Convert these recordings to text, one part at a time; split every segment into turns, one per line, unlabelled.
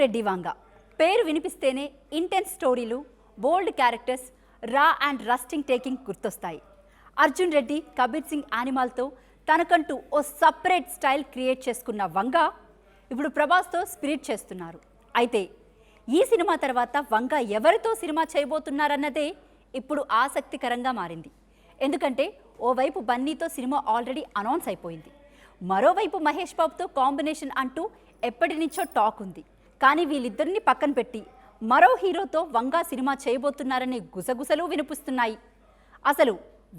రెడ్డి వంగ పేరు వినిపిస్తేనే ఇంటెన్స్ స్టోరీలు, బోల్డ్ క్యారెక్టర్స్, రా అండ్ రస్టింగ్ టేకింగ్ గుర్తొస్తాయి. అర్జున్ రెడ్డి, కబీర్ సింగ్ యానిమల్తో తనకంటూ ఓ సపరేట్ స్టైల్ క్రియేట్ చేసుకున్న వంగ ఇప్పుడు ప్రభాస్తో స్పిరిట్ చేస్తున్నారు. అయితే ఈ సినిమా తర్వాత వంగ ఎవరితో సినిమా చేయబోతున్నారన్నదే ఇప్పుడు ఆసక్తికరంగా మారింది. ఎందుకంటే ఓవైపు బన్నీతో సినిమా ఆల్రెడీ అనౌన్స్ అయిపోయింది, మరోవైపు మహేష్ బాబుతో కాంబినేషన్ అంటూ ఎప్పటి నుంచో టాక్ ఉంది. కానీ వీళ్ళిద్దరిని పక్కన పెట్టి మరో హీరోతో వంగ సినిమా చేయబోతున్నారనే గుసగుసలు వినిపిస్తున్నాయి. అసలు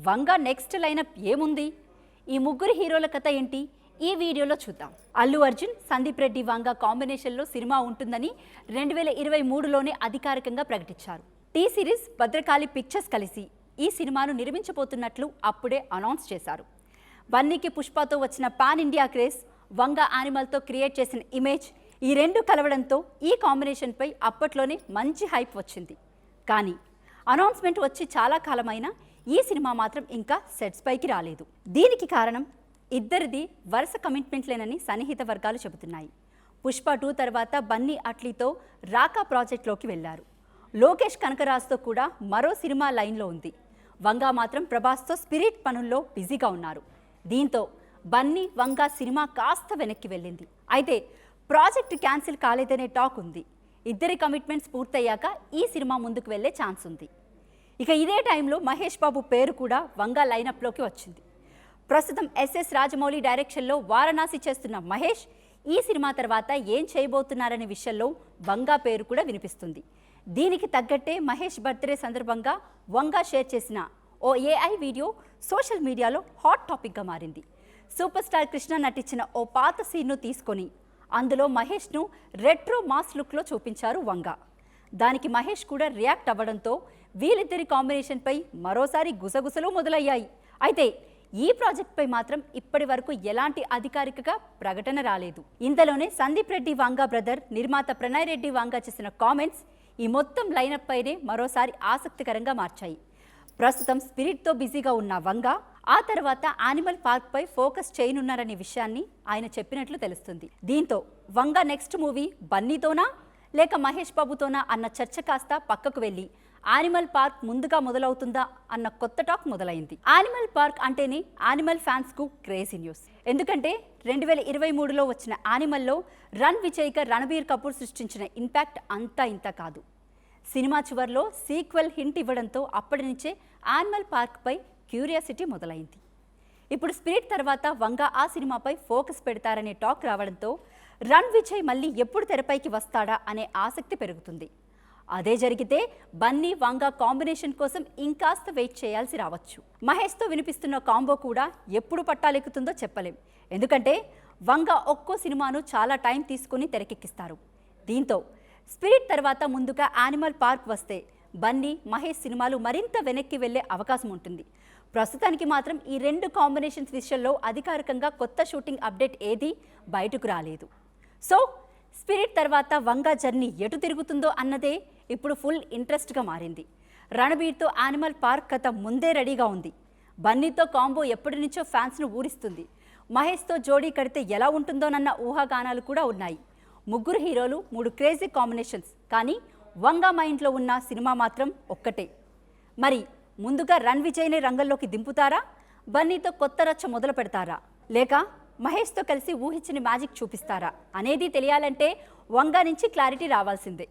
వంగ నెక్స్ట్ లైనప్ ఏముంది? ఈ ముగ్గురు హీరోల కథ ఏంటి? ఈ వీడియోలో చూద్దాం. అల్లు అర్జున్, సందీప్ రెడ్డి వంగ కాంబినేషన్లో సినిమా ఉంటుందని 2023లోనే అధికారికంగా ప్రకటించారు. టీ సిరీస్ భద్రకాళి పిక్చర్స్ కలిసి ఈ సినిమాను నిర్మించబోతున్నట్లు అప్పుడే అనౌన్స్ చేశారు. బన్నీకి పుష్పతో వచ్చిన పాన్ ఇండియా క్రేజ్, వంగ యానిమల్తో క్రియేట్ చేసిన ఇమేజ్, ఈ రెండు కలవడంతో ఈ కాంబినేషన్పై అప్పట్లోనే మంచి హైప్ వచ్చింది. కానీ అనౌన్స్మెంట్ వచ్చి చాలా కాలమైనా ఈ సినిమా మాత్రం ఇంకా సెట్స్ పైకి రాలేదు. దీనికి కారణం ఇద్దరిది వరుస కమిట్మెంట్లేనని సన్నిహిత వర్గాలు చెబుతున్నాయి. పుష్ప 2 తర్వాత బన్నీ అట్లీతో రాకా ప్రాజెక్ట్లోకి వెళ్లారు. లోకేష్ కనకరాజ్తో కూడా మరో సినిమా లైన్లో ఉంది. వంగ మాత్రం ప్రభాస్తో స్పిరిట్ పనుల్లో బిజీగా ఉన్నారు. దీంతో బన్నీ వంగ సినిమా కాస్త వెనక్కి వెళ్ళింది. అయితే ప్రాజెక్ట్ క్యాన్సిల్ కాలేదనే టాక్ ఉంది. ఇద్దరి కమిట్మెంట్స్ పూర్తయ్యాక ఈ సినిమా ముందుకు వెళ్లే ఛాన్స్ ఉంది. ఇక ఇదే టైంలో మహేష్ బాబు పేరు కూడా వంగ లైనప్లోకి వచ్చింది. ప్రస్తుతం ఎస్ఎస్ రాజమౌళి డైరెక్షన్లో వారణాసి చేస్తున్న మహేష్ ఈ సినిమా తర్వాత ఏం చేయబోతున్నారనే విషయంలో వంగ పేరు కూడా వినిపిస్తుంది. దీనికి తగ్గట్టే మహేష్ బర్త్డే సందర్భంగా వంగ షేర్ చేసిన ఓ ఏఐ వీడియో సోషల్ మీడియాలో హాట్ టాపిక్గా మారింది. సూపర్ స్టార్ కృష్ణ నటించిన ఓ పాత సీన్ను తీసుకొని అందులో మహేష్ను రెట్రో మాస్ లుక్లో చూపించారు వంగ. దానికి మహేష్ కూడా రియాక్ట్ అవ్వడంతో వీళ్ళిద్దరి కాంబినేషన్పై మరోసారి గుసగుసలు మొదలయ్యాయి. అయితే ఈ ప్రాజెక్ట్పై మాత్రం ఇప్పటి వరకు ఎలాంటి అధికారిక ప్రకటన రాలేదు. ఇంతలోనే సందీప్ రెడ్డి వంగ బ్రదర్ నిర్మాత ప్రణయ్ రెడ్డి వంగ చేసిన కామెంట్స్ ఈ మొత్తం లైనప్ పైనే మరోసారి ఆసక్తికరంగా మార్చాయి. ప్రస్తుతం స్పిరిట్తో బిజీగా ఉన్న వంగ ఆ తర్వాత యానిమల్ పార్క్పై ఫోకస్ చేయనున్నారనే విషయాన్ని ఆయన చెప్పినట్లు తెలుస్తుంది. దీంతో వంగ నెక్స్ట్ మూవీ బన్నీతోనా లేక మహేష్ బాబుతోనా అన్న చర్చ కాస్త పక్కకు వెళ్ళి యానిమల్ పార్క్ ముందుగా మొదలవుతుందా అన్న కొత్త టాక్ మొదలైంది. యానిమల్ పార్క్ అంటేనే యానిమల్ ఫ్యాన్స్కు క్రేజీ న్యూస్. ఎందుకంటే 2023లో వచ్చిన యానిమల్లో రన్ విజయ్గా రణబీర్ కపూర్ సృష్టించిన ఇంపాక్ట్ అంతా ఇంత కాదు. సినిమా చివర్లో సీక్వెల్ హింట్ ఇవ్వడంతో అప్పటి నుంచే యానిమల్ పార్క్పై క్యూరియాసిటీ మొదలైంది. ఇప్పుడు స్పిరిట్ తర్వాత వంగ ఆ సినిమాపై ఫోకస్ పెడతారనే టాక్ రావడంతో రన్ విజయ్ మళ్ళీ ఎప్పుడు తెరపైకి వస్తాడా అనే ఆసక్తి పెరుగుతుంది. అదే జరిగితే బన్నీ వంగ కాంబినేషన్ కోసం ఇంకాస్త వెయిట్ చేయాల్సి రావచ్చు. మహేష్తో వినిపిస్తున్న కాంబో కూడా ఎప్పుడు పట్టాలెక్కుతుందో చెప్పలేం. ఎందుకంటే వంగ ఒక్కో సినిమాను చాలా టైం తీసుకుని తెరకెక్కిస్తారు. దీంతో స్పిరిట్ తర్వాత ముందుగా యానిమల్ పార్క్ వస్తే బన్నీ మహేష్ సినిమాలు మరింత వెనక్కి వెళ్లే అవకాశం ఉంటుంది. ప్రస్తుతానికి మాత్రం ఈ రెండు కాంబినేషన్స్ విషయంలో అధికారికంగా కొత్త షూటింగ్ అప్డేట్ ఏదీ బయటకు రాలేదు. సో స్పిరిట్ తర్వాత వంగ జర్నీ ఎటు తిరుగుతుందో అన్నదే ఇప్పుడు ఫుల్ ఇంట్రెస్ట్గా మారింది. రణబీర్తో యానిమల్ పార్క్ కథ ముందే రెడీగా ఉంది. బన్నీతో కాంబో ఎప్పటి నుంచో ఫ్యాన్స్ను ఊరిస్తుంది. మహేష్తో జోడీ కడితే ఎలా ఉంటుందోనన్న ఊహాగానాలు కూడా ఉన్నాయి. ముగ్గురు హీరోలు, 3 క్రేజీ కాంబినేషన్స్. కానీ వంగ మైండ్లో ఉన్న సినిమా మాత్రం ఒక్కటే. మరి ముందుగా రన్ విజయ్నే రంగంలోకి దింపుతారా? బన్నీతో కొత్త రచ్చ మొదలు పెడతారా? లేక మహేష్తో కలిసి ఊహించిన మ్యాజిక్ చూపిస్తారా అనేది తెలియాలంటే వంగ నుంచి క్లారిటీ రావాల్సిందే.